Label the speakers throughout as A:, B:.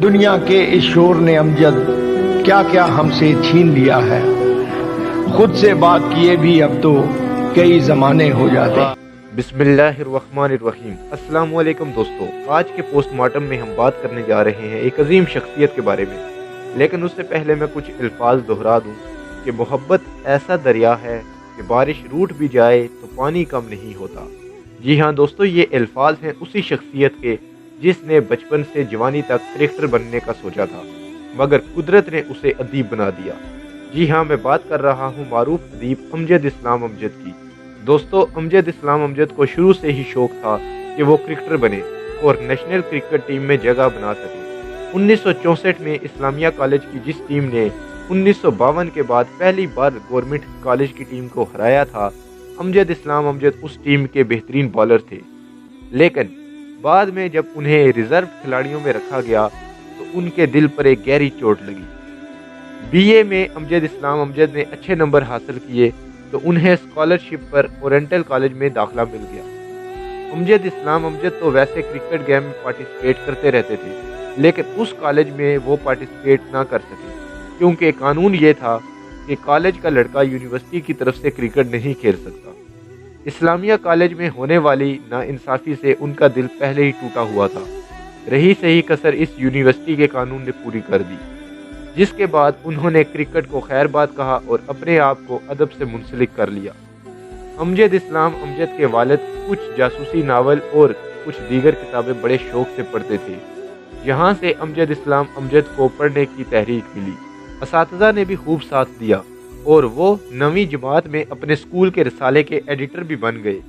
A: دنیا کے اس شور نے امجد کیا کیا ہم سے چھین لیا ہے، خود سے بات کیے بھی اب تو کئی زمانے ہو جاتے۔
B: بسم اللہ الرحمن الرحیم۔ السلام علیکم دوستو، آج کے پوسٹ مارٹم میں ہم بات کرنے جا رہے ہیں ایک عظیم شخصیت کے بارے میں، لیکن اس سے پہلے میں کچھ الفاظ دہرا دوں کہ محبت ایسا دریا ہے کہ بارش روٹ بھی جائے تو پانی کم نہیں ہوتا۔ جی ہاں دوستو، یہ الفاظ ہیں اسی شخصیت کے جس نے بچپن سے جوانی تک کرکٹر بننے کا سوچا تھا، مگر قدرت نے اسے ادیب بنا دیا۔ جی ہاں، میں بات کر رہا ہوں معروف ادیب امجد اسلام امجد کی۔ دوستو، امجد اسلام امجد کو شروع سے ہی شوق تھا کہ وہ کرکٹر بنے اور نیشنل کرکٹ ٹیم میں جگہ بنا سکے۔ 1964 میں اسلامیہ کالج کی جس ٹیم نے 1952 کے بعد پہلی بار گورنمنٹ کالج کی ٹیم کو ہرایا تھا، امجد اسلام امجد اس ٹیم کے بہترین بالر تھے، لیکن بعد میں جب انہیں ریزرو کھلاڑیوں میں رکھا گیا تو ان کے دل پر ایک گہری چوٹ لگی۔ بی اے میں امجد اسلام امجد نے اچھے نمبر حاصل کیے تو انہیں اسکالرشپ پر اورینٹل کالج میں داخلہ مل گیا۔ امجد اسلام امجد تو ویسے کرکٹ گیم میں پارٹیسپیٹ کرتے رہتے تھے، لیکن اس کالج میں وہ پارٹیسپیٹ نہ کر سکے کیونکہ قانون یہ تھا کہ کالج کا لڑکا یونیورسٹی کی طرف سے کرکٹ نہیں کھیل سکتا۔ اسلامیہ کالج میں ہونے والی ناانصافی سے ان کا دل پہلے ہی ٹوٹا ہوا تھا۔ رہی صحیح کسر اس یونیورسٹی کے قانون نے پوری کر دی، جس کے بعد انہوں نے کرکٹ کو خیر بات کہا اور اپنے آپ کو ادب سے منسلک کر لیا۔ امجد اسلام امجد کے والد کچھ جاسوسی ناول اور کچھ دیگر کتابیں بڑے شوق سے پڑھتے تھے، جہاں سے امجد اسلام امجد کو پڑھنے کی تحریک ملی۔ اساتذہ نے بھی خوب ساتھ دیا اور وہ 9ویں جماعت میں اپنے اسکول کے رسالے کے ایڈیٹر بھی بن گئے۔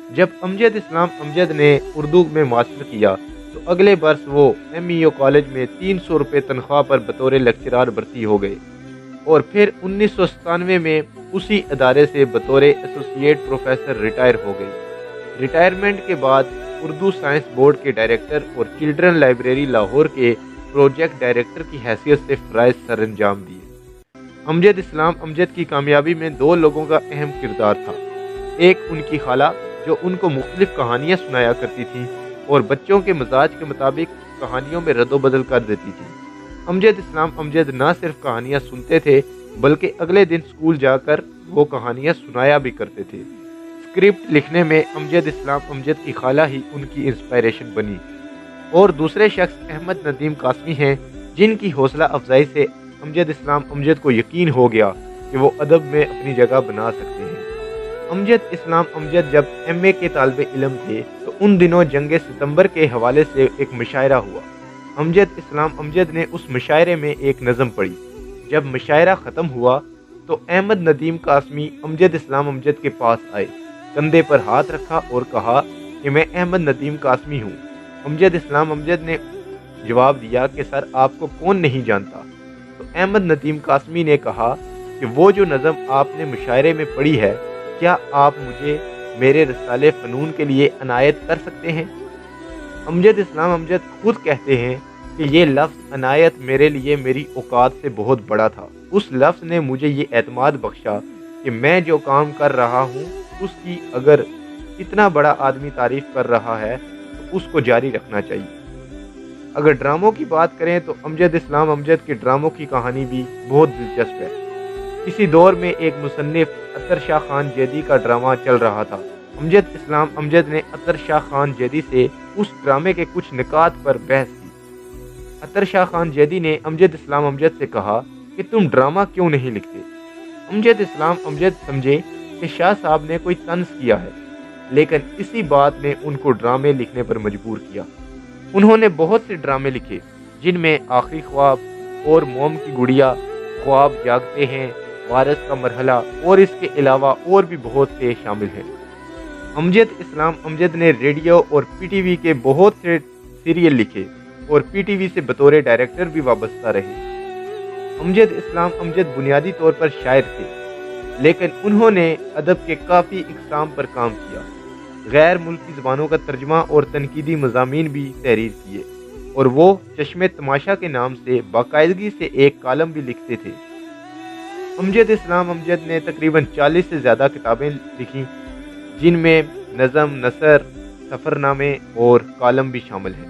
B: جب امجد اسلام امجد نے اردو میں ماسٹر کیا تو اگلے برس وہ MEO کالج میں 300 روپے تنخواہ پر بطور لیکچرار بھرتی ہو گئے اور پھر 1997 میں اسی ادارے سے بطور ایسوسیٹ پروفیسر ریٹائر ہو گئے۔ ریٹائرمنٹ کے بعد اردو سائنس بورڈ کے ڈائریکٹر اور چلڈرن لائبریری لاہور کے پروجیکٹ ڈائریکٹر کی حیثیت سے فرائض سر انجام دیے۔ امجد اسلام امجد کی کامیابی میں 2 لوگوں کا اہم کردار تھا۔ ایک ان کی خالہ جو ان کو مختلف کہانیاں سنایا کرتی تھیں اور بچوں کے مزاج کے مطابق کہانیوں میں رد و بدل کر دیتی تھیں۔ امجد اسلام امجد نہ صرف کہانیاں سنتے تھے بلکہ اگلے دن اسکول جا کر وہ کہانیاں سنایا بھی کرتے تھے۔ اسکرپٹ لکھنے میں امجد اسلام امجد کی خالہ ہی ان کی انسپائریشن بنی۔ اور دوسرے شخص احمد ندیم قاسمی ہیں، جن کی حوصلہ افزائی سے امجد اسلام امجد کو یقین ہو گیا کہ وہ ادب میں اپنی جگہ بنا سکتے ہیں۔ امجد اسلام امجد جب MA کے طالب علم تھے تو ان دنوں جنگ ستمبر کے حوالے سے ایک مشاعرہ ہوا۔ امجد اسلام امجد نے اس مشاعرے میں ایک نظم پڑھی۔ جب مشاعرہ ختم ہوا تو احمد ندیم قاسمی امجد اسلام امجد کے پاس آئے، کندھے پر ہاتھ رکھا اور کہا کہ میں احمد ندیم قاسمی ہوں۔ امجد اسلام امجد نے جواب دیا کہ سر، آپ کو کون نہیں جانتا؟ تو احمد ندیم قاسمی نے کہا کہ وہ جو نظم آپ نے مشاعرے میں پڑھی ہے، کیا آپ مجھے میرے رسالے فنون کے لیے عنایت کر سکتے ہیں؟ امجد اسلام امجد خود کہتے ہیں کہ یہ لفظ عنایت میرے لیے میری اوقات سے بہت بڑا تھا۔ اس لفظ نے مجھے یہ اعتماد بخشا کہ میں جو کام کر رہا ہوں اس کی اگر اتنا بڑا آدمی تعریف کر رہا ہے تو اس کو جاری رکھنا چاہیے۔ اگر ڈراموں کی بات کریں تو امجد اسلام امجد کے ڈراموں کی کہانی بھی بہت دلچسپ ہے۔ کسی دور میں ایک مصنف اطہر شاہ خان جیدی کا ڈرامہ چل رہا تھا۔ امجد اسلام امجد نے اطہر شاہ خان جیدی سے اس ڈرامے کے کچھ نکات پر بحث کی۔ اطہر شاہ خان جیدی نے امجد اسلام امجد سے کہا کہ تم ڈرامہ کیوں نہیں لکھتے؟ امجد اسلام امجد سمجھے کہ شاہ صاحب نے کوئی طنز کیا ہے، لیکن اسی بات نے ان کو ڈرامے لکھنے پر مجبور کیا۔ انہوں نے بہت سے ڈرامے لکھے جن میں آخری خواب اور موم کی گڑیا، خواب جاگتے ہیں، وارث کا مرحلہ اور اس کے علاوہ اور بھی بہت سے شامل ہیں۔ امجد اسلام امجد نے ریڈیو اور PTV کے بہت سے سیریل لکھے اور PTV سے بطور ڈائریکٹر بھی وابستہ رہے۔ امجد اسلام امجد بنیادی طور پر شاعر تھے، لیکن انہوں نے ادب کے کافی اقسام پر کام کیا۔ غیر ملکی زبانوں کا ترجمہ اور تنقیدی مضامین بھی تحریر کیے، اور وہ چشم تماشا کے نام سے باقاعدگی سے ایک کالم بھی لکھتے تھے۔ امجد اسلام امجد نے تقریباً 40 سے زیادہ کتابیں لکھی، جن میں نظم، نثر، سفر نامے اور کالم بھی شامل ہیں۔